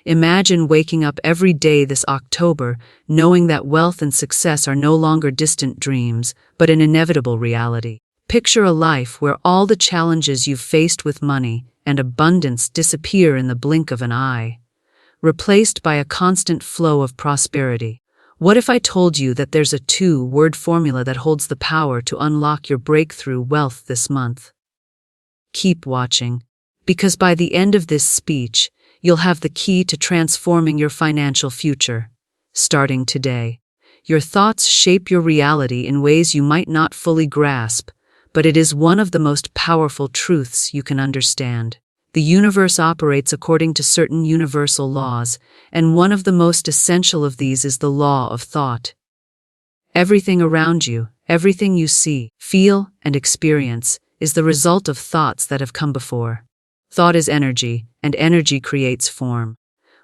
Imagine waking up every day this October knowing that wealth and success are no longer distant dreams, but an inevitable reality. Picture a life where all the challenges you've faced with money and abundance disappear in the blink of an eye, replaced by a constant flow of prosperity. What if I told you that there's a 2-word formula that holds the power to unlock your breakthrough wealth this month? Keep watching, because by the end of this speech, you'll have the key to transforming your financial future. Starting today, your thoughts shape your reality in ways you might not fully grasp, but it is one of the most powerful truths you can understand. The universe operates according to certain universal laws, and one of the most essential of these is the law of thought. Everything around you, everything you see, feel, and experience, is the result of thoughts that have come before. Thought is energy, and energy creates form.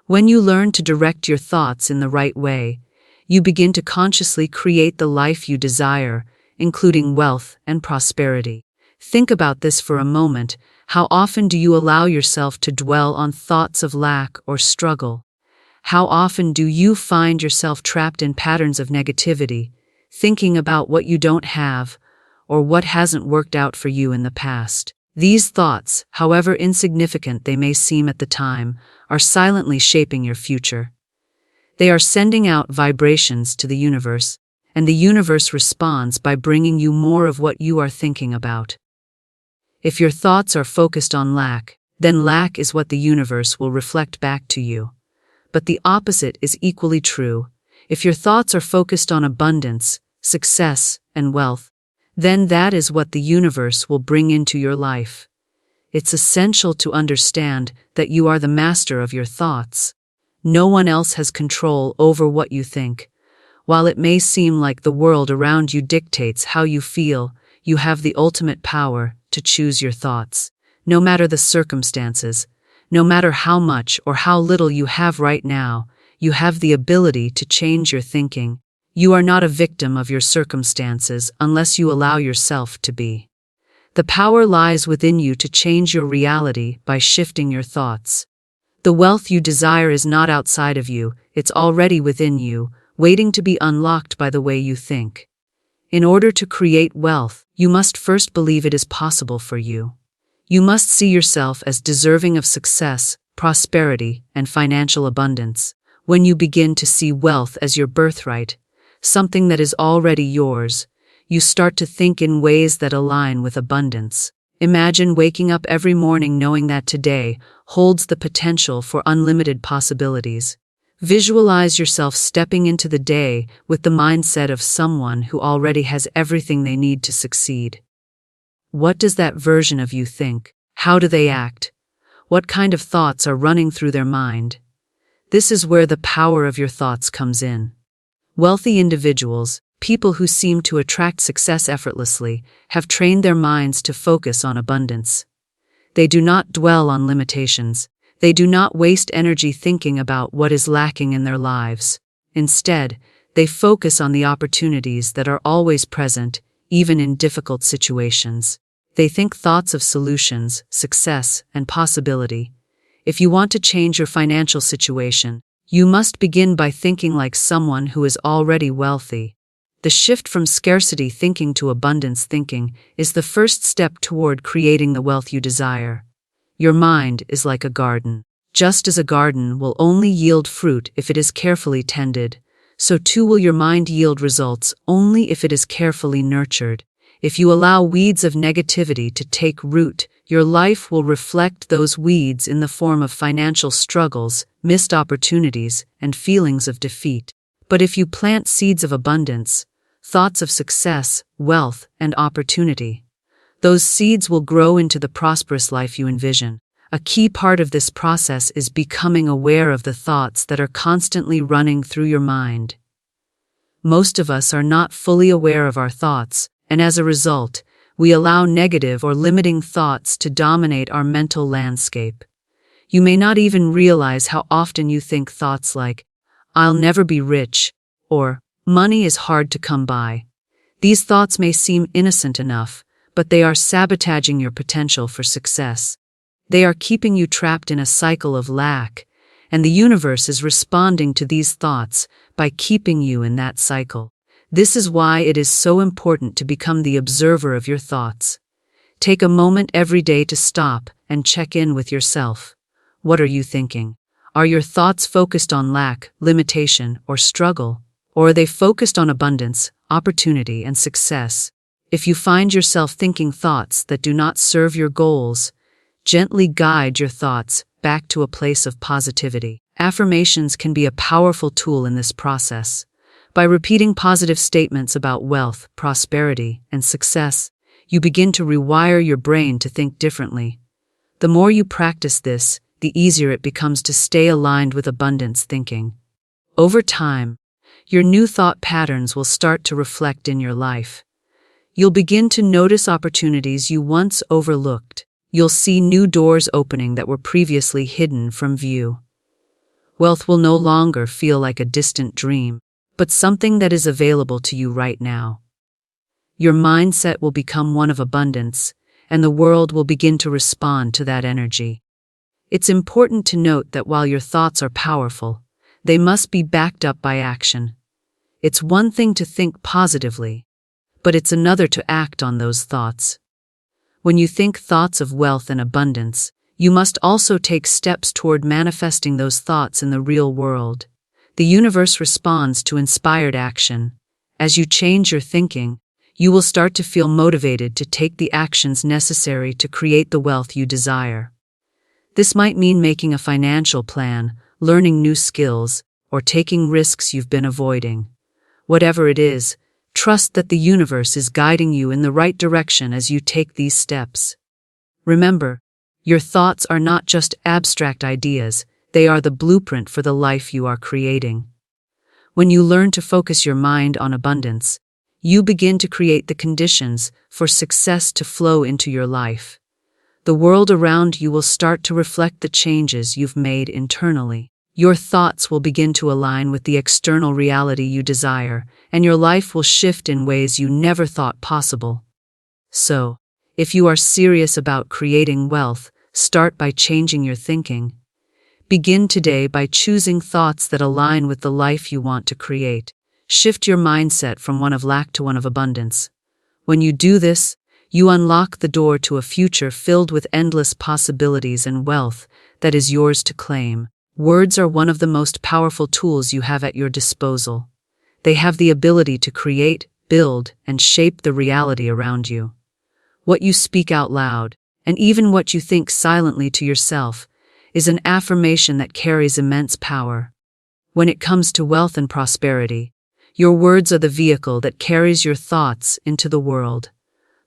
When you learn to direct your thoughts in the right way, you begin to consciously create the life you desire, including wealth and prosperity. Think about this for a moment. How often do you allow yourself to dwell on thoughts of lack or struggle? How often do you find yourself trapped in patterns of negativity, thinking about what you don't have or what hasn't worked out for you in the past? These thoughts, however insignificant they may seem at the time, are silently shaping your future. They are sending out vibrations to the universe, and the universe responds by bringing you more of what you are thinking about. If your thoughts are focused on lack, then lack is what the universe will reflect back to you. But the opposite is equally true. If your thoughts are focused on abundance, success, and wealth, then that is what the universe will bring into your life. It's essential to understand that you are the master of your thoughts. No one else has control over what you think. While it may seem like the world around you dictates how you feel, you have the ultimate power to choose your thoughts. No matter the circumstances, no matter how much or how little you have right now, you have the ability to change your thinking. You are not a victim of your circumstances unless you allow yourself to be. The power lies within you to change your reality by shifting your thoughts. The wealth you desire is not outside of you, it's already within you, waiting to be unlocked by the way you think. In order to create wealth, you must first believe it is possible for you. You must see yourself as deserving of success, prosperity, and financial abundance. When you begin to see wealth as your birthright, something that is already yours, you start to think in ways that align with abundance. Imagine waking up every morning knowing that today holds the potential for unlimited possibilities. Visualize yourself stepping into the day with the mindset of someone who already has everything they need to succeed. What does that version of you think? How do they act? What kind of thoughts are running through their mind? This is where the power of your thoughts comes in. Wealthy individuals, people who seem to attract success effortlessly, have trained their minds to focus on abundance. They do not dwell on limitations. They do not waste energy thinking about what is lacking in their lives. Instead, they focus on the opportunities that are always present, even in difficult situations. They think thoughts of solutions, success, and possibility. If you want to change your financial situation, you must begin by thinking like someone who is already wealthy. The shift from scarcity thinking to abundance thinking is the first step toward creating the wealth you desire. Your mind is like a garden. Just as a garden will only yield fruit if it is carefully tended, so too will your mind yield results only if it is carefully nurtured. If you allow weeds of negativity to take root, your life will reflect those weeds in the form of financial struggles, missed opportunities, and feelings of defeat. But if you plant seeds of abundance, thoughts of success, wealth, and opportunity, those seeds will grow into the prosperous life you envision. A key part of this process is becoming aware of the thoughts that are constantly running through your mind. Most of us are not fully aware of our thoughts, and as a result, we allow negative or limiting thoughts to dominate our mental landscape. You may not even realize how often you think thoughts like, "I'll never be rich," or "money is hard to come by." These thoughts may seem innocent enough, but they are sabotaging your potential for success. They are keeping you trapped in a cycle of lack, and the universe is responding to these thoughts by keeping you in that cycle. This is why it is so important to become the observer of your thoughts. Take a moment every day to stop and check in with yourself. What are you thinking? Are your thoughts focused on lack, limitation, or struggle? Or are they focused on abundance, opportunity, and success? If you find yourself thinking thoughts that do not serve your goals, gently guide your thoughts back to a place of positivity. Affirmations can be a powerful tool in this process. By repeating positive statements about wealth, prosperity, and success, you begin to rewire your brain to think differently. The more you practice this, the easier it becomes to stay aligned with abundance thinking. Over time, your new thought patterns will start to reflect in your life. You'll begin to notice opportunities you once overlooked. You'll see new doors opening that were previously hidden from view. Wealth will no longer feel like a distant dream, but something that is available to you right now. Your mindset will become one of abundance, and the world will begin to respond to that energy. It's important to note that while your thoughts are powerful, they must be backed up by action. It's one thing to think positively, but it's another to act on those thoughts. When you think thoughts of wealth and abundance, you must also take steps toward manifesting those thoughts in the real world. The universe responds to inspired action. As you change your thinking, you will start to feel motivated to take the actions necessary to create the wealth you desire. This might mean making a financial plan, learning new skills, or taking risks you've been avoiding. Whatever it is, trust that the universe is guiding you in the right direction as you take these steps. Remember, your thoughts are not just abstract ideas, they are the blueprint for the life you are creating. When you learn to focus your mind on abundance, you begin to create the conditions for success to flow into your life. The world around you will start to reflect the changes you've made internally. Your thoughts will begin to align with the external reality you desire, and your life will shift in ways you never thought possible. So, if you are serious about creating wealth, start by changing your thinking. Begin today by choosing thoughts that align with the life you want to create. Shift your mindset from one of lack to one of abundance. When you do this, you unlock the door to a future filled with endless possibilities and wealth that is yours to claim. Words are one of the most powerful tools you have at your disposal. They have the ability to create, build, and shape the reality around you. What you speak out loud, and even what you think silently to yourself, is an affirmation that carries immense power. When it comes to wealth and prosperity, your words are the vehicle that carries your thoughts into the world.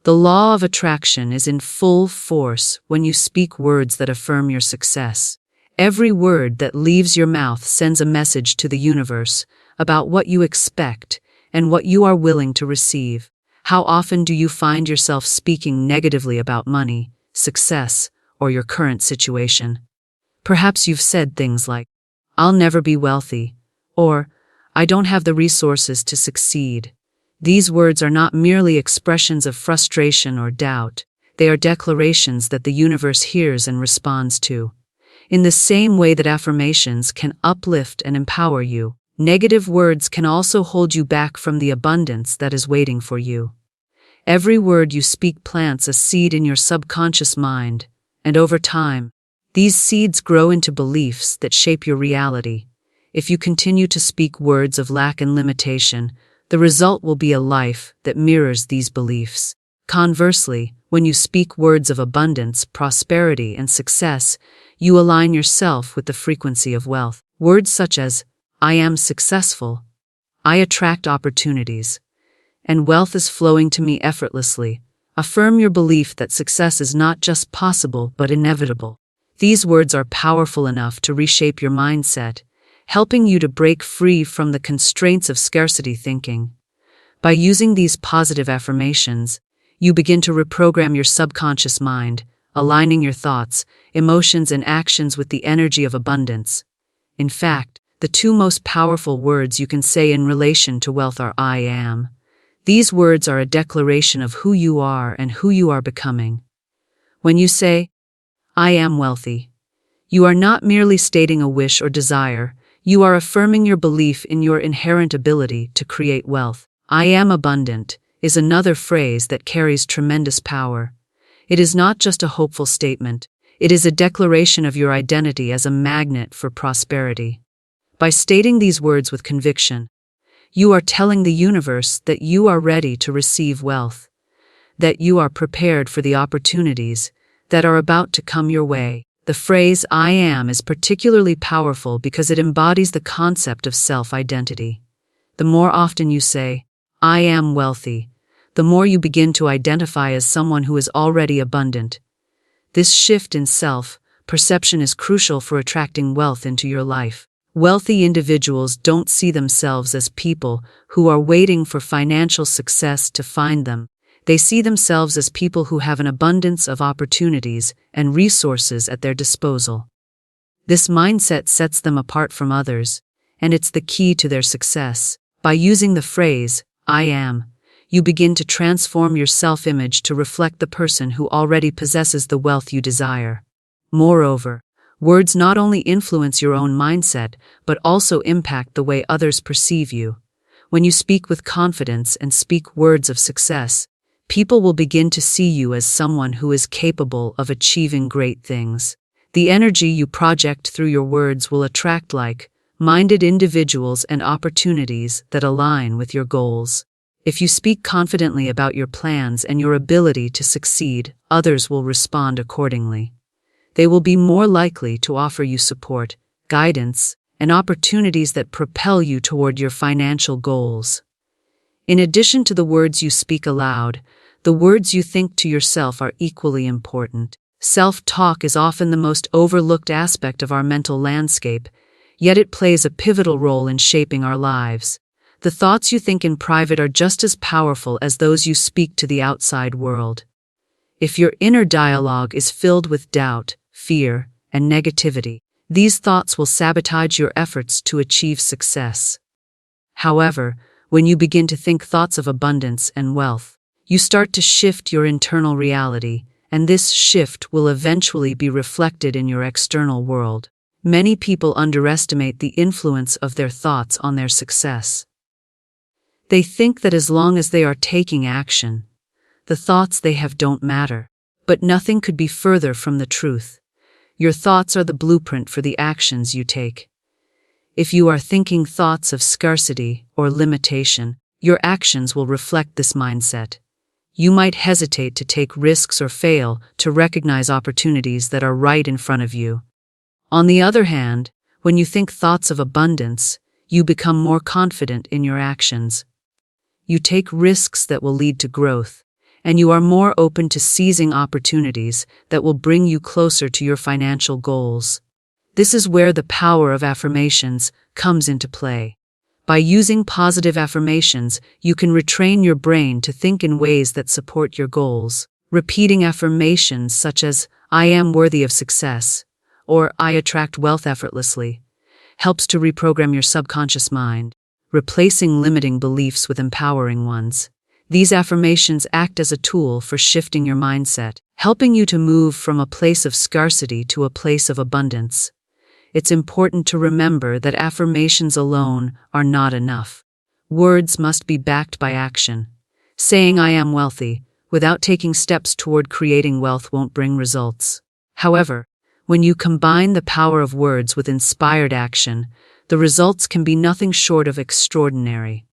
The law of attraction is in full force when you speak words that affirm your success. Every word that leaves your mouth sends a message to the universe about what you expect and what you are willing to receive. How often do you find yourself speaking negatively about money, success, or your current situation? Perhaps you've said things like, "I'll never be wealthy," or "I don't have the resources to succeed." These words are not merely expressions of frustration or doubt, they are declarations that the universe hears and responds to. In the same way that affirmations can uplift and empower you, negative words can also hold you back from the abundance that is waiting for you. Every word you speak plants a seed in your subconscious mind, and over time, these seeds grow into beliefs that shape your reality. If you continue to speak words of lack and limitation, the result will be a life that mirrors these beliefs. Conversely, when you speak words of abundance, prosperity, and success, you align yourself with the frequency of wealth. Words such as, "I am successful," "I attract opportunities," and "wealth is flowing to me effortlessly," affirm your belief that success is not just possible but inevitable. These words are powerful enough to reshape your mindset, helping you to break free from the constraints of scarcity thinking. By using these positive affirmations, you begin to reprogram your subconscious mind, aligning your thoughts, emotions, and actions with the energy of abundance. In fact, the two most powerful words you can say in relation to wealth are "I am." These words are a declaration of who you are and who you are becoming. When you say, "I am wealthy," You are not merely stating a wish or desire, you are affirming your belief in your inherent ability to create wealth. "I am abundant" is another phrase that carries tremendous power. It is not just a hopeful statement, it is a declaration of your identity as a magnet for prosperity. By stating these words with conviction, you are telling the universe that you are ready to receive wealth, that you are prepared for the opportunities that are about to come your way. The phrase "I am" is particularly powerful because it embodies the concept of self-identity. The more often you say, "I am wealthy," the more you begin to identify as someone who is already abundant. This shift in self-perception is crucial for attracting wealth into your life. Wealthy individuals don't see themselves as people who are waiting for financial success to find them. They see themselves as people who have an abundance of opportunities and resources at their disposal. This mindset sets them apart from others, and it's the key to their success. By using the phrase, "I am," you begin to transform your self-image to reflect the person who already possesses the wealth you desire. Moreover, words not only influence your own mindset, but also impact the way others perceive you. When you speak with confidence and speak words of success, people will begin to see you as someone who is capable of achieving great things. The energy you project through your words will attract like-minded individuals and opportunities that align with your goals. If you speak confidently about your plans and your ability to succeed, others will respond accordingly. They will be more likely to offer you support, guidance, and opportunities that propel you toward your financial goals. In addition to the words you speak aloud, the words you think to yourself are equally important. Self-talk is often the most overlooked aspect of our mental landscape, yet it plays a pivotal role in shaping our lives. The thoughts you think in private are just as powerful as those you speak to the outside world. If your inner dialogue is filled with doubt, fear, and negativity, these thoughts will sabotage your efforts to achieve success. However, when you begin to think thoughts of abundance and wealth, you start to shift your internal reality, and this shift will eventually be reflected in your external world. Many people underestimate the influence of their thoughts on their success. They think that as long as they are taking action, the thoughts they have don't matter. But nothing could be further from the truth. Your thoughts are the blueprint for the actions you take. If you are thinking thoughts of scarcity or limitation, your actions will reflect this mindset. You might hesitate to take risks or fail to recognize opportunities that are right in front of you. On the other hand, when you think thoughts of abundance, you become more confident in your actions. You take risks that will lead to growth, and you are more open to seizing opportunities that will bring you closer to your financial goals. This is where the power of affirmations comes into play. By using positive affirmations, you can retrain your brain to think in ways that support your goals. Repeating affirmations such as, "I am worthy of success," or "I attract wealth effortlessly," helps to reprogram your subconscious mind, replacing limiting beliefs with empowering ones. These affirmations act as a tool for shifting your mindset, helping you to move from a place of scarcity to a place of abundance. It's important to remember that affirmations alone are not enough. Words must be backed by action. Saying "I am wealthy" without taking steps toward creating wealth won't bring results. However, when you combine the power of words with inspired action, the results can be nothing short of extraordinary.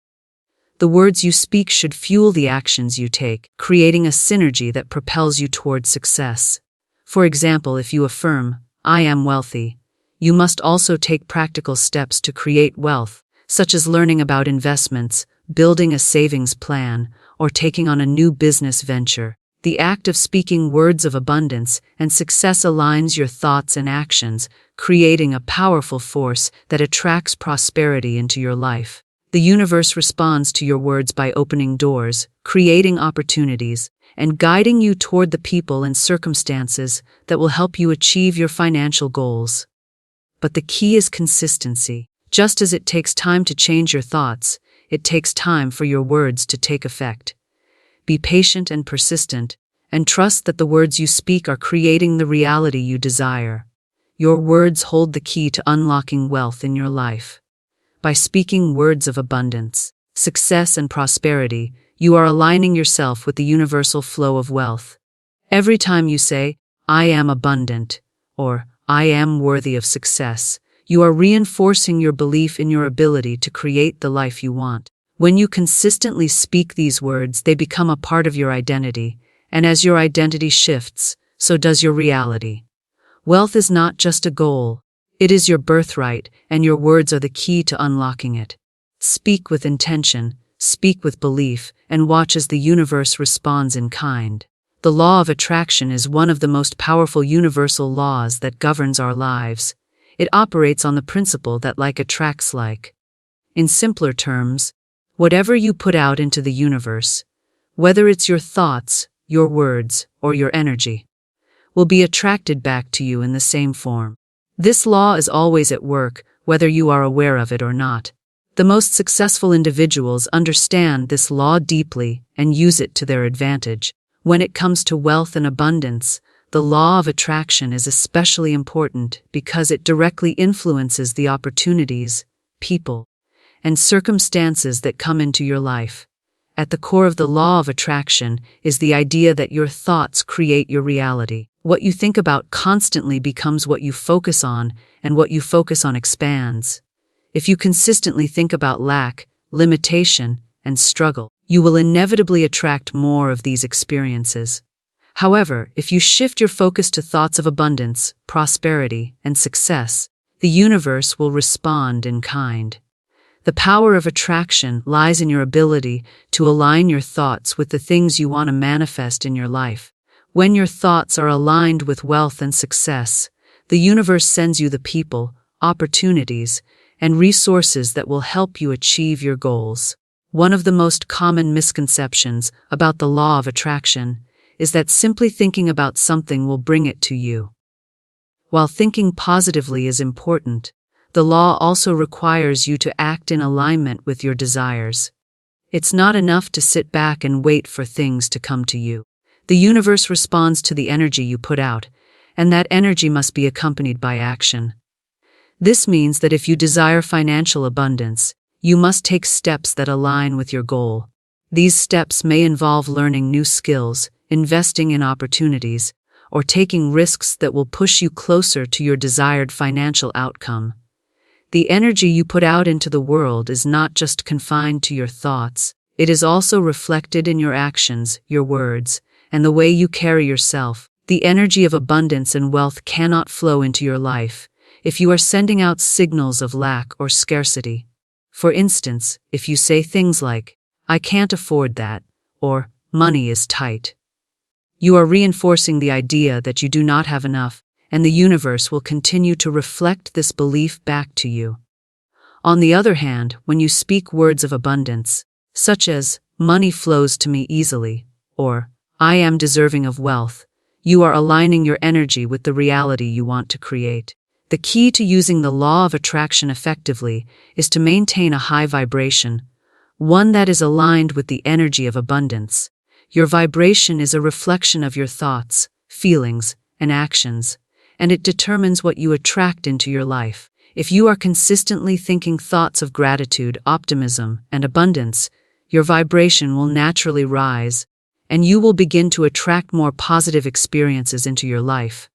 The words you speak should fuel the actions you take, creating a synergy that propels you toward success. For example, if you affirm, "I am wealthy," you must also take practical steps to create wealth, such as learning about investments, building a savings plan, or taking on a new business venture. The act of speaking words of abundance and success aligns your thoughts and actions, creating a powerful force that attracts prosperity into your life. The universe responds to your words by opening doors, creating opportunities, and guiding you toward the people and circumstances that will help you achieve your financial goals. But the key is consistency. Just as it takes time to change your thoughts, it takes time for your words to take effect. Be patient and persistent, and trust that the words you speak are creating the reality you desire. Your words hold the key to unlocking wealth in your life. By speaking words of abundance, success, and prosperity, you are aligning yourself with the universal flow of wealth. Every time you say, "I am abundant," or "I am worthy of success," you are reinforcing your belief in your ability to create the life you want. When you consistently speak these words, they become a part of your identity, and as your identity shifts, so does your reality. Wealth is not just a goal, it is your birthright, and your words are the key to unlocking it. Speak with intention, speak with belief, and watch as the universe responds in kind. The law of attraction is one of the most powerful universal laws that governs our lives. It operates on the principle that like attracts like. In simpler terms, whatever you put out into the universe, whether it's your thoughts, your words, or your energy, will be attracted back to you in the same form. This law is always at work, whether you are aware of it or not. The most successful individuals understand this law deeply and use it to their advantage. When it comes to wealth and abundance, the law of attraction is especially important because it directly influences the opportunities, people, and circumstances that come into your life. At the core of the law of attraction is the idea that your thoughts create your reality. What you think about constantly becomes what you focus on, and what you focus on expands. If you consistently think about lack, limitation, and struggle, you will inevitably attract more of these experiences. However, if you shift your focus to thoughts of abundance, prosperity, and success, the universe will respond in kind. The power of attraction lies in your ability to align your thoughts with the things you want to manifest in your life. When your thoughts are aligned with wealth and success, the universe sends you the people, opportunities, and resources that will help you achieve your goals. One of the most common misconceptions about the law of attraction is that simply thinking about something will bring it to you. While thinking positively is important, the law also requires you to act in alignment with your desires. It's not enough to sit back and wait for things to come to you. The universe responds to the energy you put out, and that energy must be accompanied by action. This means that if you desire financial abundance, you must take steps that align with your goal. These steps may involve learning new skills, investing in opportunities, or taking risks that will push you closer to your desired financial outcome. The energy you put out into the world is not just confined to your thoughts, it is also reflected in your actions, your words, and the way you carry yourself. The energy of abundance and wealth cannot flow into your life if you are sending out signals of lack or scarcity. For instance, if you say things like, "I can't afford that," or "money is tight," you are reinforcing the idea that you do not have enough, and the universe will continue to reflect this belief back to you. On the other hand, when you speak words of abundance, such as, "Money flows to me easily," or "I am deserving of wealth," you are aligning your energy with the reality you want to create. The key to using the law of attraction effectively is to maintain a high vibration, one that is aligned with the energy of abundance. Your vibration is a reflection of your thoughts, feelings, and actions, and it determines what you attract into your life. If you are consistently thinking thoughts of gratitude, optimism, and abundance, your vibration will naturally rise, and you will begin to attract more positive experiences into your life.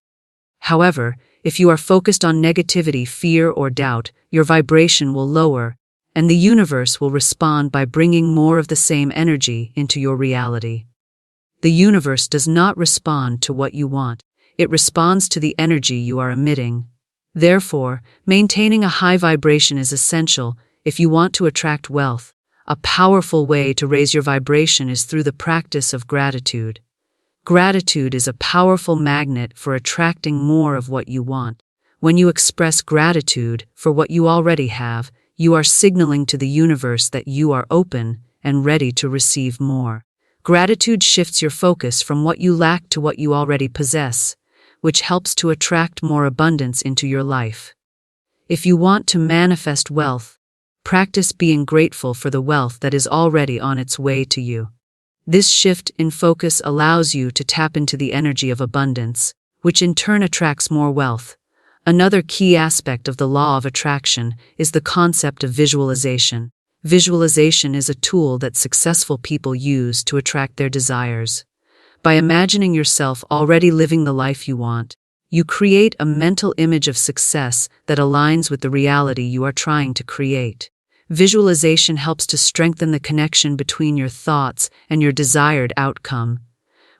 However, if you are focused on negativity, fear, or doubt, your vibration will lower, and the universe will respond by bringing more of the same energy into your reality. The universe does not respond to what you want, it responds to the energy you are emitting. Therefore, maintaining a high vibration is essential if you want to attract wealth. A powerful way to raise your vibration is through the practice of gratitude. Gratitude is a powerful magnet for attracting more of what you want. When you express gratitude for what you already have, you are signaling to the universe that you are open and ready to receive more. Gratitude shifts your focus from what you lack to what you already possess, which helps to attract more abundance into your life. If you want to manifest wealth, practice being grateful for the wealth that is already on its way to you. This shift in focus allows you to tap into the energy of abundance, which in turn attracts more wealth. Another key aspect of the law of attraction is the concept of visualization. Visualization is a tool that successful people use to attract their desires. By imagining yourself already living the life you want, you create a mental image of success that aligns with the reality you are trying to create. Visualization helps to strengthen the connection between your thoughts and your desired outcome.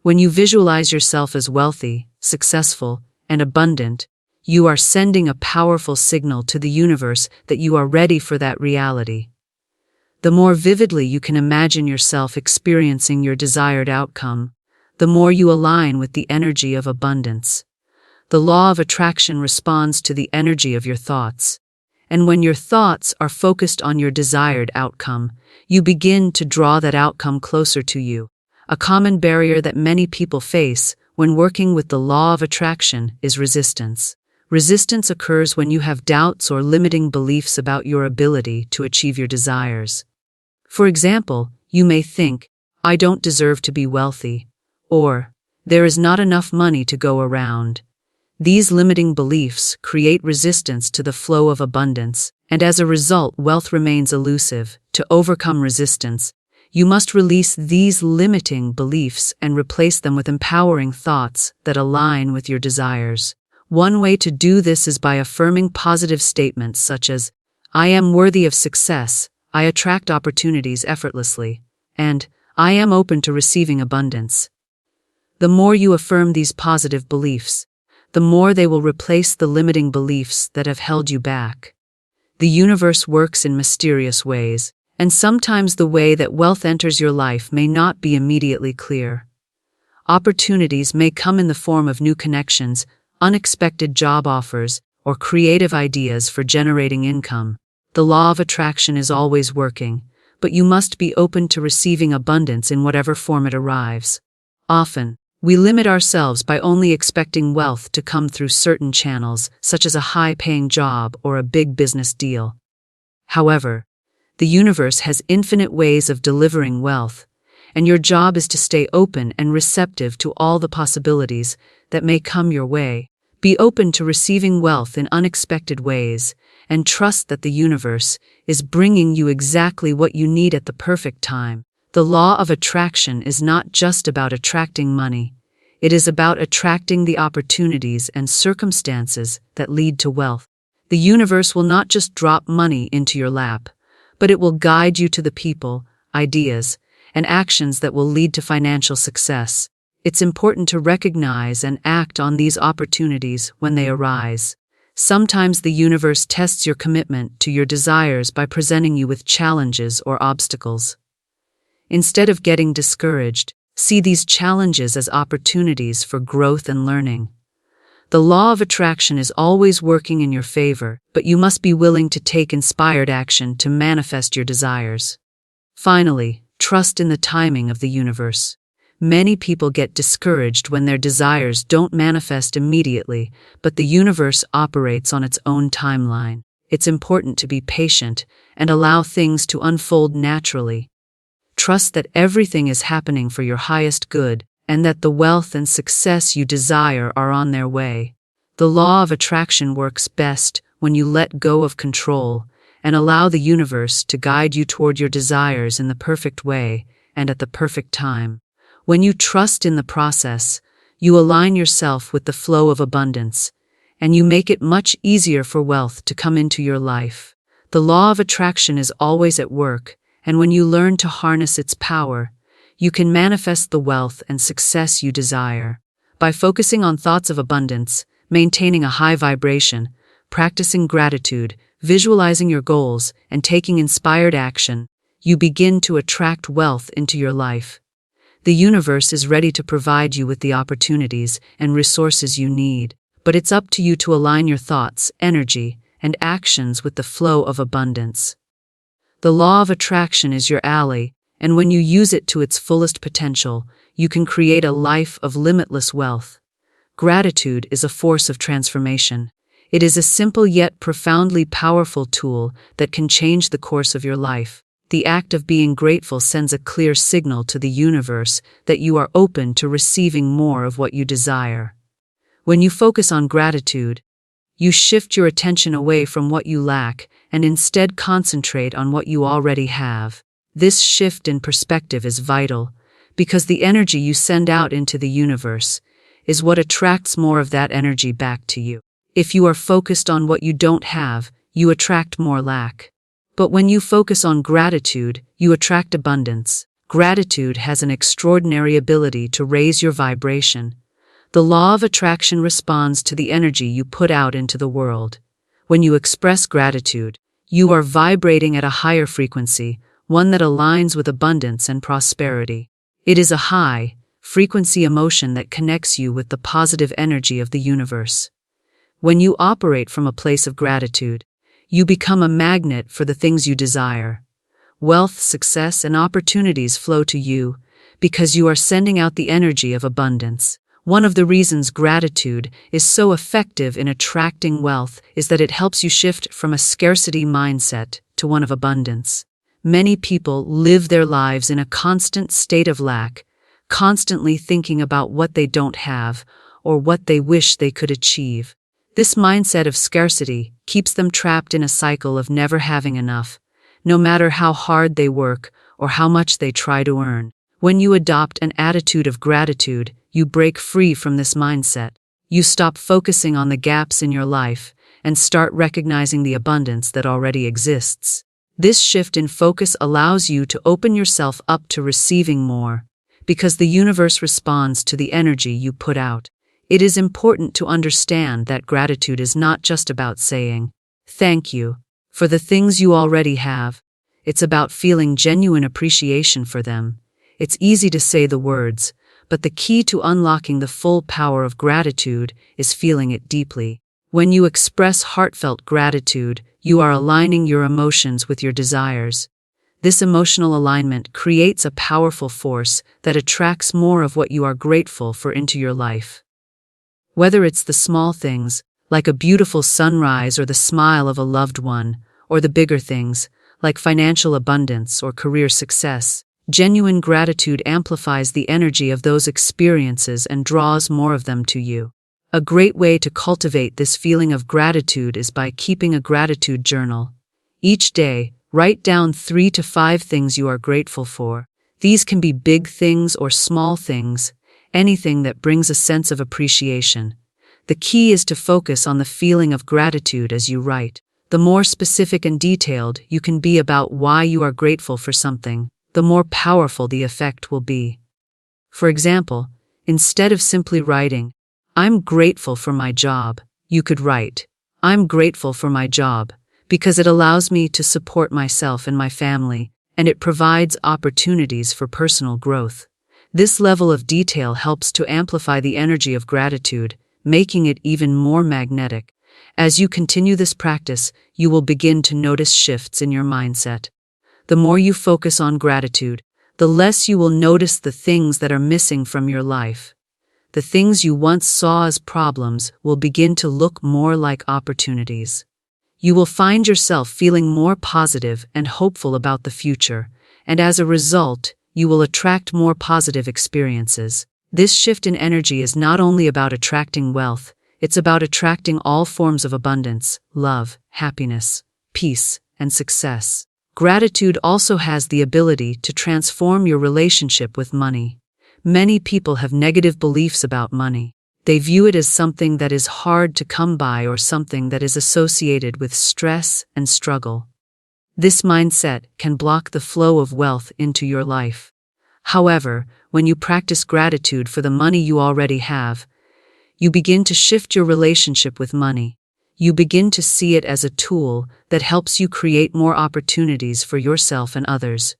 When you visualize yourself as wealthy, successful, and abundant, you are sending a powerful signal to the universe that you are ready for that reality. The more vividly you can imagine yourself experiencing your desired outcome, the more you align with the energy of abundance. The law of attraction responds to the energy of your thoughts. And when your thoughts are focused on your desired outcome, you begin to draw that outcome closer to you. A common barrier that many people face when working with the law of attraction is resistance. Resistance occurs when you have doubts or limiting beliefs about your ability to achieve your desires. For example, you may think, "I don't deserve to be wealthy," or "there is not enough money to go around." These limiting beliefs create resistance to the flow of abundance, and as a result, wealth remains elusive. To overcome resistance, you must release these limiting beliefs and replace them with empowering thoughts that align with your desires. One way to do this is by affirming positive statements such as, "I am worthy of success," "I attract opportunities effortlessly," and "I am open to receiving abundance." The more you affirm these positive beliefs, the more they will replace the limiting beliefs that have held you back. The universe works in mysterious ways, and sometimes the way that wealth enters your life may not be immediately clear. Opportunities may come in the form of new connections, unexpected job offers, or creative ideas for generating income. The law of attraction is always working, but you must be open to receiving abundance in whatever form it arrives. Often, we limit ourselves by only expecting wealth to come through certain channels, such as a high-paying job or a big business deal. However, the universe has infinite ways of delivering wealth, and your job is to stay open and receptive to all the possibilities that may come your way. Be open to receiving wealth in unexpected ways, and trust that the universe is bringing you exactly what you need at the perfect time. The law of attraction is not just about attracting money. It is about attracting the opportunities and circumstances that lead to wealth. The universe will not just drop money into your lap, but it will guide you to the people, ideas, and actions that will lead to financial success. It's important to recognize and act on these opportunities when they arise. Sometimes the universe tests your commitment to your desires by presenting you with challenges or obstacles. Instead of getting discouraged, see these challenges as opportunities for growth and learning. The law of attraction is always working in your favor, but you must be willing to take inspired action to manifest your desires. Finally, trust in the timing of the universe. Many people get discouraged when their desires don't manifest immediately, but the universe operates on its own timeline. It's important to be patient and allow things to unfold naturally. Trust that everything is happening for your highest good, and that the wealth and success you desire are on their way. The law of attraction works best when you let go of control and allow the universe to guide you toward your desires in the perfect way and at the perfect time. When you trust in the process, you align yourself with the flow of abundance, and you make it much easier for wealth to come into your life. The law of attraction is always at work, and when you learn to harness its power, you can manifest the wealth and success you desire. By focusing on thoughts of abundance, maintaining a high vibration, practicing gratitude, visualizing your goals, and taking inspired action, you begin to attract wealth into your life. The universe is ready to provide you with the opportunities and resources you need, but it's up to you to align your thoughts, energy, and actions with the flow of abundance. The law of attraction is your ally, and when you use it to its fullest potential, you can create a life of limitless wealth. Gratitude is a force of transformation. It is a simple yet profoundly powerful tool that can change the course of your life. The act of being grateful sends a clear signal to the universe that you are open to receiving more of what you desire. When you focus on gratitude, You shift your attention away from what you lack and instead concentrate on what you already have. This shift in perspective is vital because the energy you send out into the universe is what attracts more of that energy back to you. If you are focused on what you don't have, you attract more lack. But when you focus on gratitude, you attract abundance. Gratitude has an extraordinary ability to raise your vibration. The law of attraction responds to the energy you put out into the world. When you express gratitude, you are vibrating at a higher frequency, one that aligns with abundance and prosperity. It is a high-frequency emotion that connects you with the positive energy of the universe. When you operate from a place of gratitude, you become a magnet for the things you desire. Wealth, success, and opportunities flow to you because you are sending out the energy of abundance. One of the reasons gratitude is so effective in attracting wealth is that it helps you shift from a scarcity mindset to one of abundance. Many people live their lives in a constant state of lack, constantly thinking about what they don't have or what they wish they could achieve. This mindset of scarcity keeps them trapped in a cycle of never having enough, no matter how hard they work or how much they try to earn. When you adopt an attitude of gratitude, you break free from this mindset. You stop focusing on the gaps in your life and start recognizing the abundance that already exists. This shift in focus allows you to open yourself up to receiving more, because the universe responds to the energy you put out. It is important to understand that gratitude is not just about saying, "Thank you," for the things you already have. It's about feeling genuine appreciation for them. It's easy to say the words, but the key to unlocking the full power of gratitude is feeling it deeply. When you express heartfelt gratitude, you are aligning your emotions with your desires. This emotional alignment creates a powerful force that attracts more of what you are grateful for into your life. Whether it's the small things, like a beautiful sunrise or the smile of a loved one, or the bigger things, like financial abundance or career success, genuine gratitude amplifies the energy of those experiences and draws more of them to you. A great way to cultivate this feeling of gratitude is by keeping a gratitude journal. Each day, write down 3 to 5 things you are grateful for. These can be big things or small things, anything that brings a sense of appreciation. The key is to focus on the feeling of gratitude as you write. The more specific and detailed you can be about why you are grateful for something, the more powerful the effect will be. For example, instead of simply writing, "I'm grateful for my job," you could write, "I'm grateful for my job because it allows me to support myself and my family, and it provides opportunities for personal growth." This level of detail helps to amplify the energy of gratitude, making it even more magnetic. As you continue this practice, you will begin to notice shifts in your mindset. The more you focus on gratitude, the less you will notice the things that are missing from your life. The things you once saw as problems will begin to look more like opportunities. You will find yourself feeling more positive and hopeful about the future, and as a result, you will attract more positive experiences. This shift in energy is not only about attracting wealth, it's about attracting all forms of abundance, love, happiness, peace, and success. Gratitude also has the ability to transform your relationship with money. Many people have negative beliefs about money. They view it as something that is hard to come by or something that is associated with stress and struggle. This mindset can block the flow of wealth into your life. However, when you practice gratitude for the money you already have, you begin to shift your relationship with money. You begin to see it as a tool that helps you create more opportunities for yourself and others.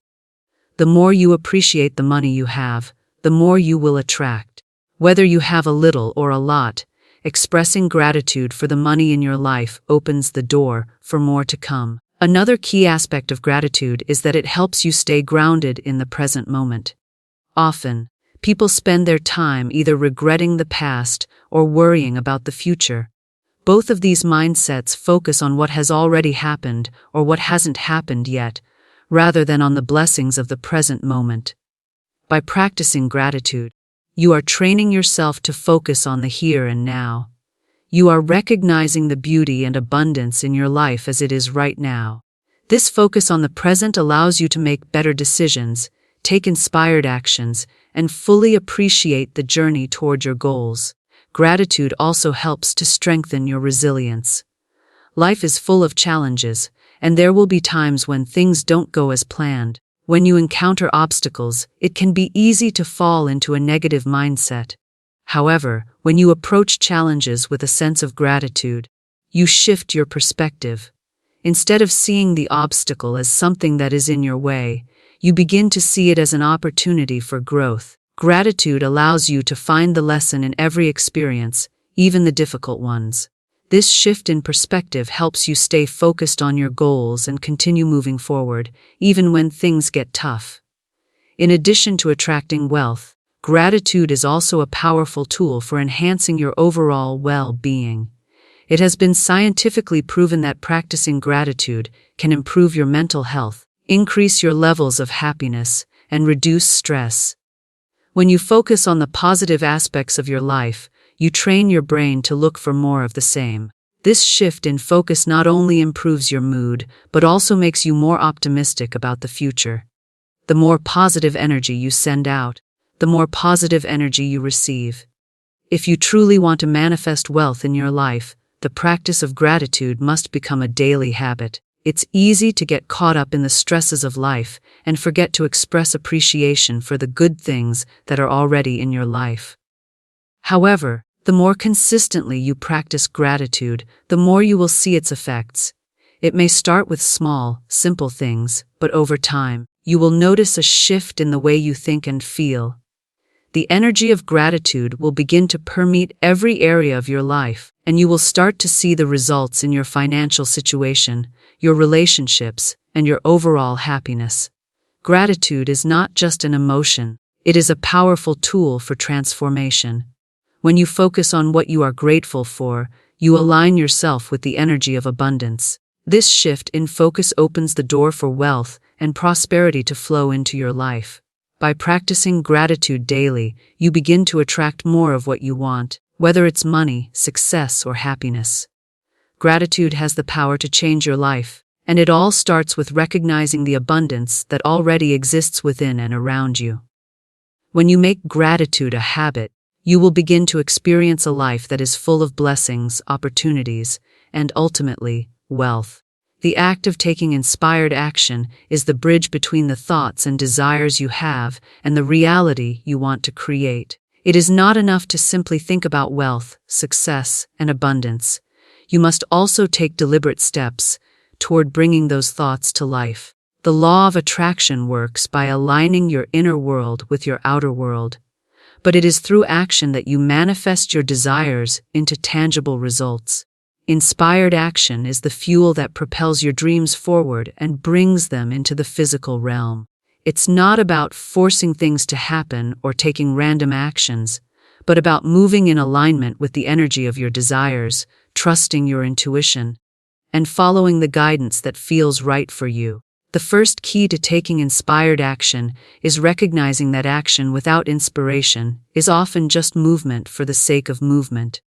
The more you appreciate the money you have, the more you will attract. Whether you have a little or a lot, expressing gratitude for the money in your life opens the door for more to come. Another key aspect of gratitude is that it helps you stay grounded in the present moment. Often, people spend their time either regretting the past or worrying about the future. Both of these mindsets focus on what has already happened or what hasn't happened yet, rather than on the blessings of the present moment. By practicing gratitude, you are training yourself to focus on the here and now. You are recognizing the beauty and abundance in your life as it is right now. This focus on the present allows you to make better decisions, take inspired actions, and fully appreciate the journey toward your goals. Gratitude also helps to strengthen your resilience. Life is full of challenges, and there will be times when things don't go as planned. When you encounter obstacles, it can be easy to fall into a negative mindset. However, when you approach challenges with a sense of gratitude, you shift your perspective. Instead of seeing the obstacle as something that is in your way, you begin to see it as an opportunity for growth. Gratitude allows you to find the lesson in every experience, even the difficult ones. This shift in perspective helps you stay focused on your goals and continue moving forward, even when things get tough. In addition to attracting wealth, gratitude is also a powerful tool for enhancing your overall well-being. It has been scientifically proven that practicing gratitude can improve your mental health, increase your levels of happiness, and reduce stress. When you focus on the positive aspects of your life, you train your brain to look for more of the same. This shift in focus not only improves your mood, but also makes you more optimistic about the future. The more positive energy you send out, the more positive energy you receive. If you truly want to manifest wealth in your life, the practice of gratitude must become a daily habit. It's easy to get caught up in the stresses of life and forget to express appreciation for the good things that are already in your life. However, the more consistently you practice gratitude, the more you will see its effects. It may start with small, simple things, but over time, you will notice a shift in the way you think and feel. The energy of gratitude will begin to permeate every area of your life, and you will start to see the results in your financial situation, your relationships, and your overall happiness. Gratitude is not just an emotion, it is a powerful tool for transformation. When you focus on what you are grateful for, you align yourself with the energy of abundance. This shift in focus opens the door for wealth and prosperity to flow into your life. By practicing gratitude daily, you begin to attract more of what you want, whether it's money, success, or happiness. Gratitude has the power to change your life, and it all starts with recognizing the abundance that already exists within and around you. When you make gratitude a habit, you will begin to experience a life that is full of blessings, opportunities, and ultimately, wealth. The act of taking inspired action is the bridge between the thoughts and desires you have and the reality you want to create. It is not enough to simply think about wealth, success, and abundance. You must also take deliberate steps toward bringing those thoughts to life. The law of attraction works by aligning your inner world with your outer world, but it is through action that you manifest your desires into tangible results. Inspired action is the fuel that propels your dreams forward and brings them into the physical realm. It's not about forcing things to happen or taking random actions, but about moving in alignment with the energy of your desires, trusting your intuition, and following the guidance that feels right for you. The first key to taking inspired action is recognizing that action without inspiration is often just movement for the sake of movement.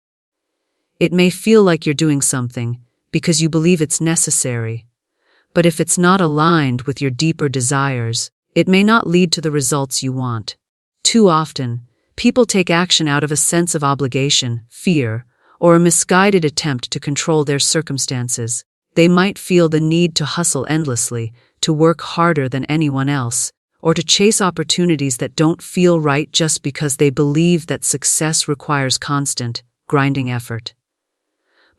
It may feel like you're doing something because you believe it's necessary, but if it's not aligned with your deeper desires, it may not lead to the results you want. Too often, people take action out of a sense of obligation, fear, or a misguided attempt to control their circumstances. They might feel the need to hustle endlessly, to work harder than anyone else, or to chase opportunities that don't feel right just because they believe that success requires constant, grinding effort.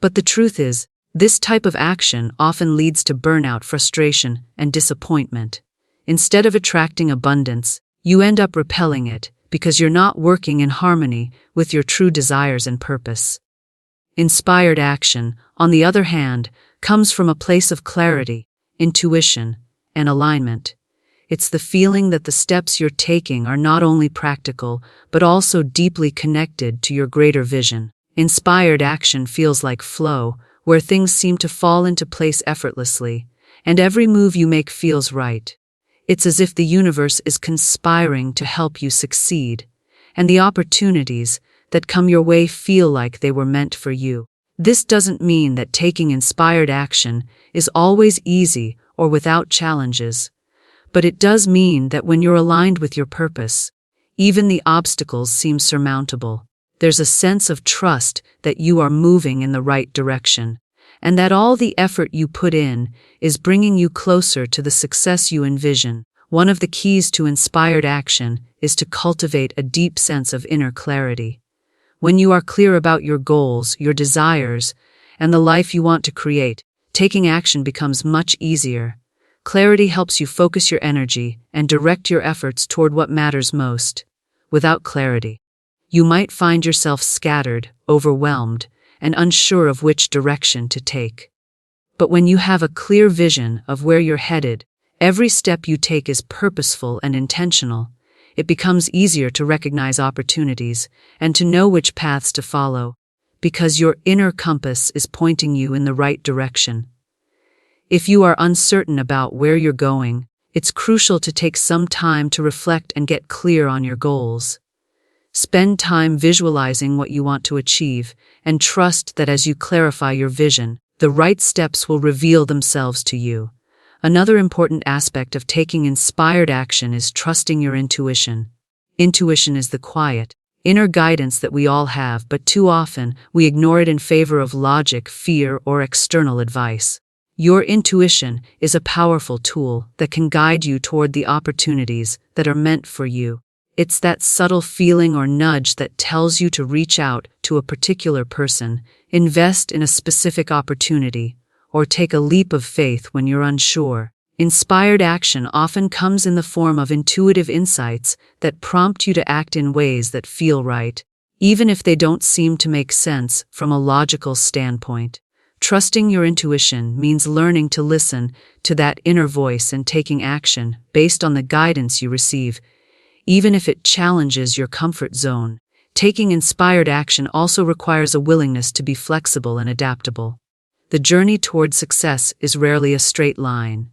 But the truth is, this type of action often leads to burnout, frustration, and disappointment. Instead of attracting abundance, you end up repelling it because you're not working in harmony with your true desires and purpose. Inspired action, on the other hand, comes from a place of clarity, intuition, and alignment. It's the feeling that the steps you're taking are not only practical, but also deeply connected to your greater vision. Inspired action feels like flow, where things seem to fall into place effortlessly, and every move you make feels right. It's as if the universe is conspiring to help you succeed, and the opportunities that come your way feel like they were meant for you. This doesn't mean that taking inspired action is always easy or without challenges, but it does mean that when you're aligned with your purpose, even the obstacles seem surmountable. There's a sense of trust that you are moving in the right direction, and that all the effort you put in is bringing you closer to the success you envision. One of the keys to inspired action is to cultivate a deep sense of inner clarity. When you are clear about your goals, your desires, and the life you want to create, taking action becomes much easier. Clarity helps you focus your energy and direct your efforts toward what matters most. Without clarity, you might find yourself scattered, overwhelmed, and unsure of which direction to take. But when you have a clear vision of where you're headed, every step you take is purposeful and intentional. It becomes easier to recognize opportunities and to know which paths to follow, because your inner compass is pointing you in the right direction. If you are uncertain about where you're going, it's crucial to take some time to reflect and get clear on your goals. Spend time visualizing what you want to achieve, and trust that as you clarify your vision, the right steps will reveal themselves to you. Another important aspect of taking inspired action is trusting your intuition. Intuition is the quiet, inner guidance that we all have, but too often we ignore it in favor of logic, fear, or external advice. Your intuition is a powerful tool that can guide you toward the opportunities that are meant for you. It's that subtle feeling or nudge that tells you to reach out to a particular person, invest in a specific opportunity, or take a leap of faith when you're unsure. Inspired action often comes in the form of intuitive insights that prompt you to act in ways that feel right, even if they don't seem to make sense from a logical standpoint. Trusting your intuition means learning to listen to that inner voice and taking action based on the guidance you receive, even if it challenges your comfort zone. Taking inspired action also requires a willingness to be flexible and adaptable. The journey toward success is rarely a straight line.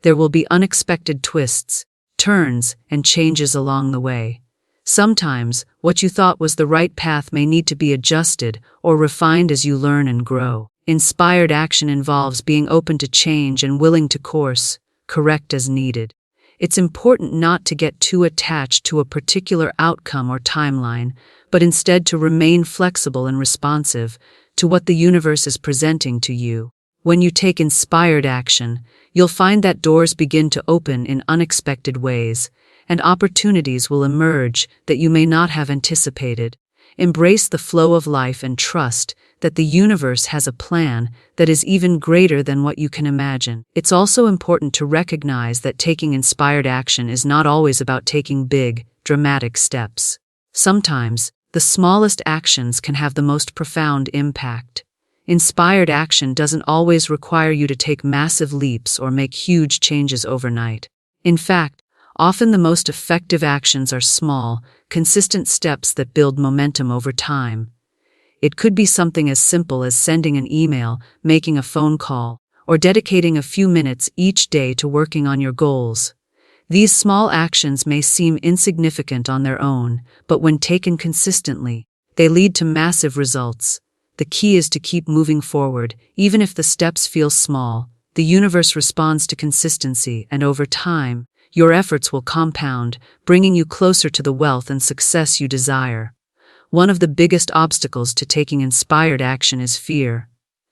There will be unexpected twists, turns, and changes along the way. Sometimes, what you thought was the right path may need to be adjusted or refined as you learn and grow. Inspired action involves being open to change and willing to course correct as needed. It's important not to get too attached to a particular outcome or timeline, but instead to remain flexible and responsive to what the universe is presenting to you. When you take inspired action, you'll find that doors begin to open in unexpected ways, and opportunities will emerge that you may not have anticipated. Embrace the flow of life and trust that the universe has a plan that is even greater than what you can imagine. It's also important to recognize that taking inspired action is not always about taking big, dramatic steps. Sometimes, the smallest actions can have the most profound impact. Inspired action doesn't always require you to take massive leaps or make huge changes overnight. In fact, often the most effective actions are small, consistent steps that build momentum over time. It could be something as simple as sending an email, making a phone call, or dedicating a few minutes each day to working on your goals. These small actions may seem insignificant on their own, but when taken consistently, they lead to massive results. The key is to keep moving forward, even if the steps feel small. The universe responds to consistency, and over time, your efforts will compound, bringing you closer to the wealth and success you desire. One of the biggest obstacles to taking inspired action is fear.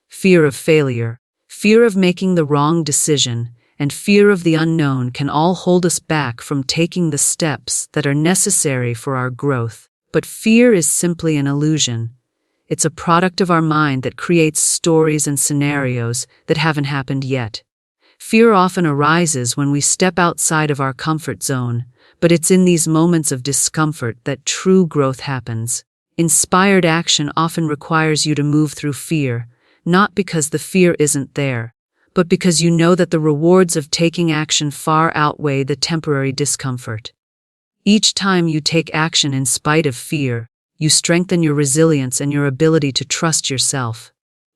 Fear of failure, fear of making the wrong decision, and fear of the unknown can all hold us back from taking the steps that are necessary for our growth. But fear is simply an illusion. It's a product of our mind that creates stories and scenarios that haven't happened yet. Fear often arises when we step outside of our comfort zone, but it's in these moments of discomfort that true growth happens. Inspired action often requires you to move through fear, not because the fear isn't there, but because you know that the rewards of taking action far outweigh the temporary discomfort. Each time you take action in spite of fear, you strengthen your resilience and your ability to trust yourself.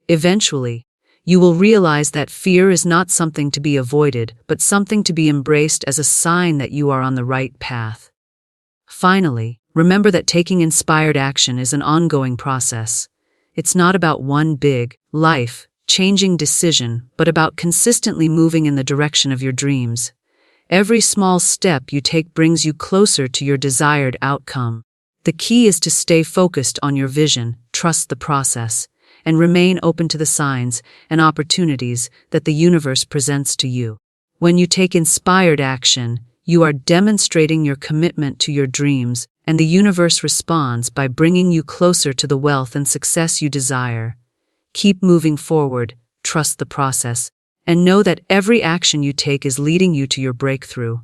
Eventually, you will realize that fear is not something to be avoided, but something to be embraced as a sign that you are on the right path. Finally, remember that taking inspired action is an ongoing process. It's not about one big, life-changing decision, but about consistently moving in the direction of your dreams. Every small step you take brings you closer to your desired outcome. The key is to stay focused on your vision, trust the process, and remain open to the signs and opportunities that the universe presents to you. When you take inspired action, you are demonstrating your commitment to your dreams, and the universe responds by bringing you closer to the wealth and success you desire. Keep moving forward, trust the process, and know that every action you take is leading you to your breakthrough.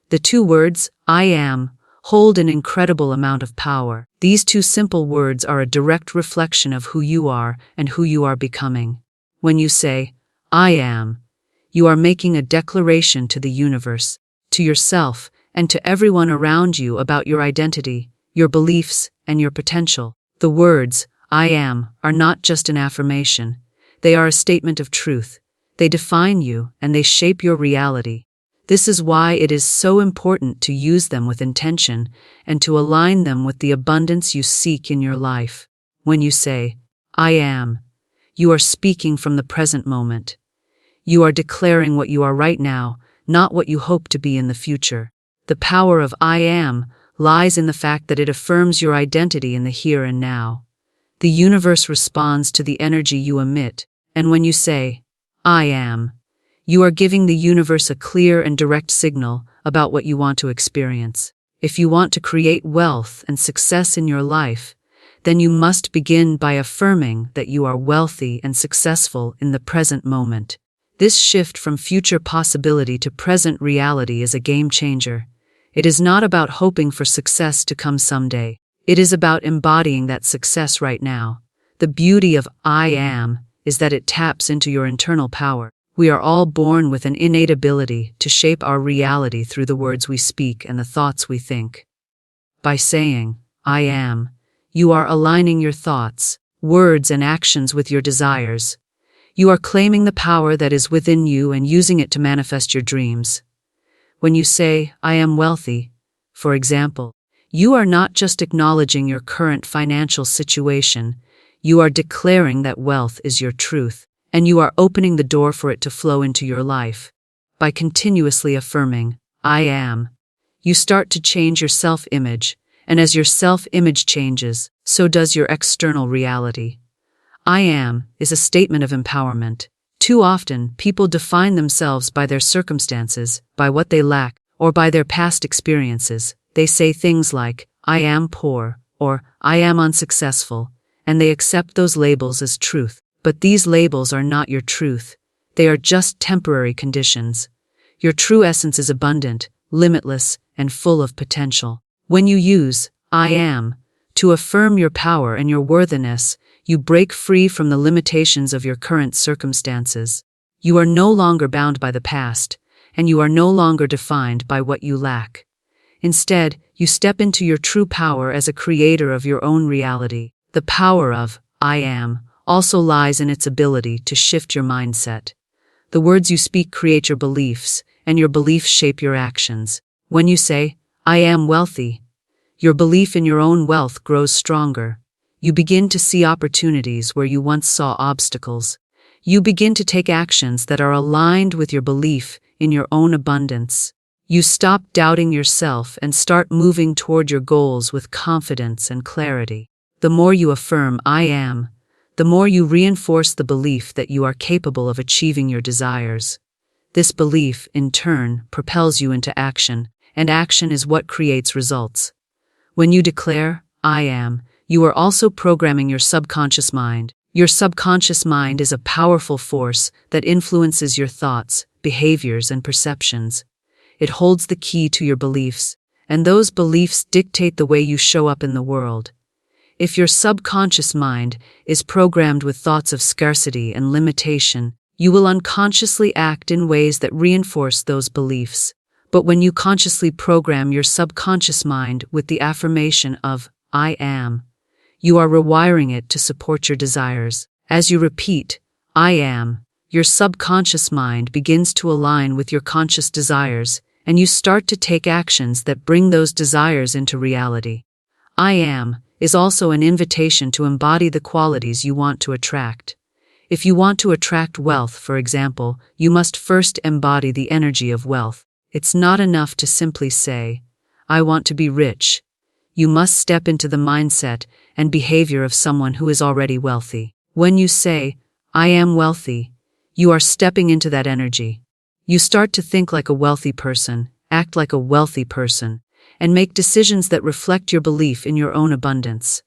The two words, I am, hold an incredible amount of power. These two simple words are a direct reflection of who you are and who you are becoming. When you say, I am, you are making a declaration to the universe, to yourself, and to everyone around you about your identity, your beliefs, and your potential. The words, I am, are not just an affirmation. They are a statement of truth. They define you, and they shape your reality. This is why it is so important to use them with intention and to align them with the abundance you seek in your life. When you say, I am, you are speaking from the present moment. You are declaring what you are right now, not what you hope to be in the future. The power of I am lies in the fact that it affirms your identity in the here and now. The universe responds to the energy you emit, and when you say, I am, you are giving the universe a clear and direct signal about what you want to experience. If you want to create wealth and success in your life, then you must begin by affirming that you are wealthy and successful in the present moment. This shift from future possibility to present reality is a game changer. It is not about hoping for success to come someday. It is about embodying that success right now. The beauty of I am is that it taps into your internal power. We are all born with an innate ability to shape our reality through the words we speak and the thoughts we think. By saying, I am, you are aligning your thoughts, words, and actions with your desires. You are claiming the power that is within you and using it to manifest your dreams. When you say, I am wealthy, for example, you are not just acknowledging your current financial situation, you are declaring that wealth is your truth, and you are opening the door for it to flow into your life. By continuously affirming, I am, you start to change your self-image, and as your self-image changes, so does your external reality. I am is a statement of empowerment. Too often, people define themselves by their circumstances, by what they lack, or by their past experiences. They say things like, I am poor, or I am unsuccessful, and they accept those labels as truth. But these labels are not your truth. They are just temporary conditions. Your true essence is abundant, limitless, and full of potential. When you use I am to affirm your power and your worthiness, you break free from the limitations of your current circumstances. You are no longer bound by the past, and you are no longer defined by what you lack. Instead, you step into your true power as a creator of your own reality. The power of I am also lies in its ability to shift your mindset. The words you speak create your beliefs, and your beliefs shape your actions. When you say, I am wealthy, your belief in your own wealth grows stronger. You begin to see opportunities where you once saw obstacles. You begin to take actions that are aligned with your belief in your own abundance. You stop doubting yourself and start moving toward your goals with confidence and clarity. The more you affirm I am, the more you reinforce the belief that you are capable of achieving your desires. This belief, in turn, propels you into action, and action is what creates results. When you declare, I am, you are also programming your subconscious mind. Your subconscious mind is a powerful force that influences your thoughts, behaviors, and perceptions. It holds the key to your beliefs, and those beliefs dictate the way you show up in the world. If your subconscious mind is programmed with thoughts of scarcity and limitation, you will unconsciously act in ways that reinforce those beliefs. But when you consciously program your subconscious mind with the affirmation of I am, you are rewiring it to support your desires. As you repeat, I am, your subconscious mind begins to align with your conscious desires, and you start to take actions that bring those desires into reality. I am is also an invitation to embody the qualities you want to attract. If you want to attract wealth, for example, you must first embody the energy of wealth. It's not enough to simply say, "I want to be rich." You must step into the mindset and behavior of someone who is already wealthy. When you say, "I am wealthy," you are stepping into that energy. You start to think like a wealthy person, act like a wealthy person, and make decisions that reflect your belief in your own abundance.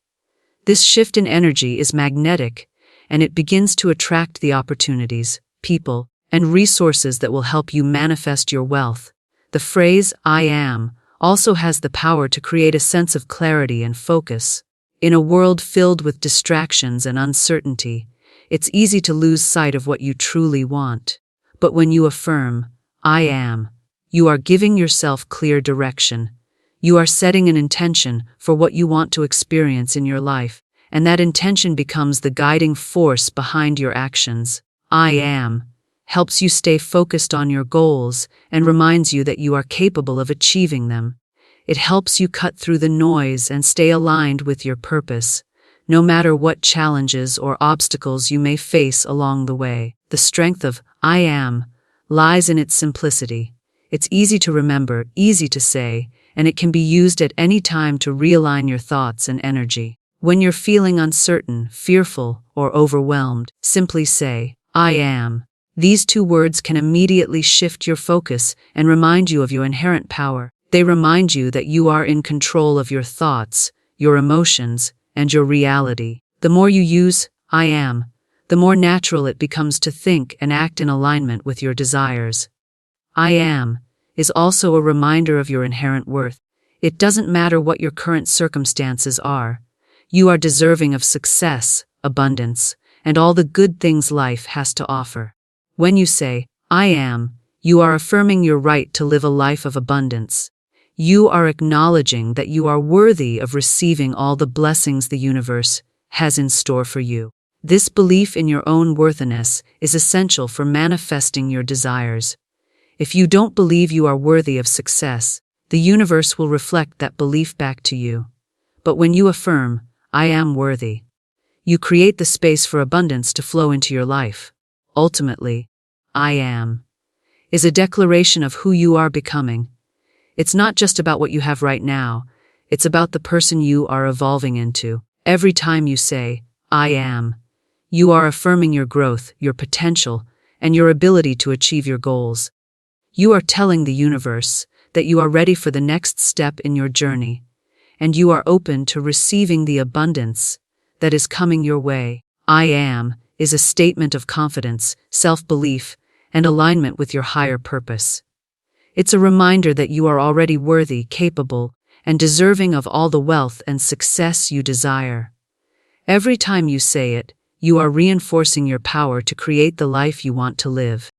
This shift in energy is magnetic, and it begins to attract the opportunities, people, and resources that will help you manifest your wealth. The phrase, "I am," also has the power to create a sense of clarity and focus. In a world filled with distractions and uncertainty, it's easy to lose sight of what you truly want. But when you affirm, "I am," you are giving yourself clear direction. You are setting an intention for what you want to experience in your life, and that intention becomes the guiding force behind your actions. "I am" helps you stay focused on your goals and reminds you that you are capable of achieving them. It helps you cut through the noise and stay aligned with your purpose, no matter what challenges or obstacles you may face along the way. The strength of "I am" lies in its simplicity. It's easy to remember, easy to say, and it can be used at any time to realign your thoughts and energy. When you're feeling uncertain, fearful, or overwhelmed, simply say, "I am." These two words can immediately shift your focus and remind you of your inherent power. They remind you that you are in control of your thoughts, your emotions, and your reality. The more you use "I am," the more natural it becomes to think and act in alignment with your desires. "I am" is also a reminder of your inherent worth. It doesn't matter what your current circumstances are. You are deserving of success, abundance, and all the good things life has to offer. When you say, "I am," you are affirming your right to live a life of abundance. You are acknowledging that you are worthy of receiving all the blessings the universe has in store for you. This belief in your own worthiness is essential for manifesting your desires. If you don't believe you are worthy of success, the universe will reflect that belief back to you. But when you affirm, "I am worthy," you create the space for abundance to flow into your life. Ultimately, "I am" is a declaration of who you are becoming. It's not just about what you have right now, it's about the person you are evolving into. Every time you say, "I am," you are affirming your growth, your potential, and your ability to achieve your goals. You are telling the universe that you are ready for the next step in your journey, and you are open to receiving the abundance that is coming your way. "I am" is a statement of confidence, self-belief, and alignment with your higher purpose. It's a reminder that you are already worthy, capable, and deserving of all the wealth and success you desire. Every time you say it, you are reinforcing your power to create the life you want to live.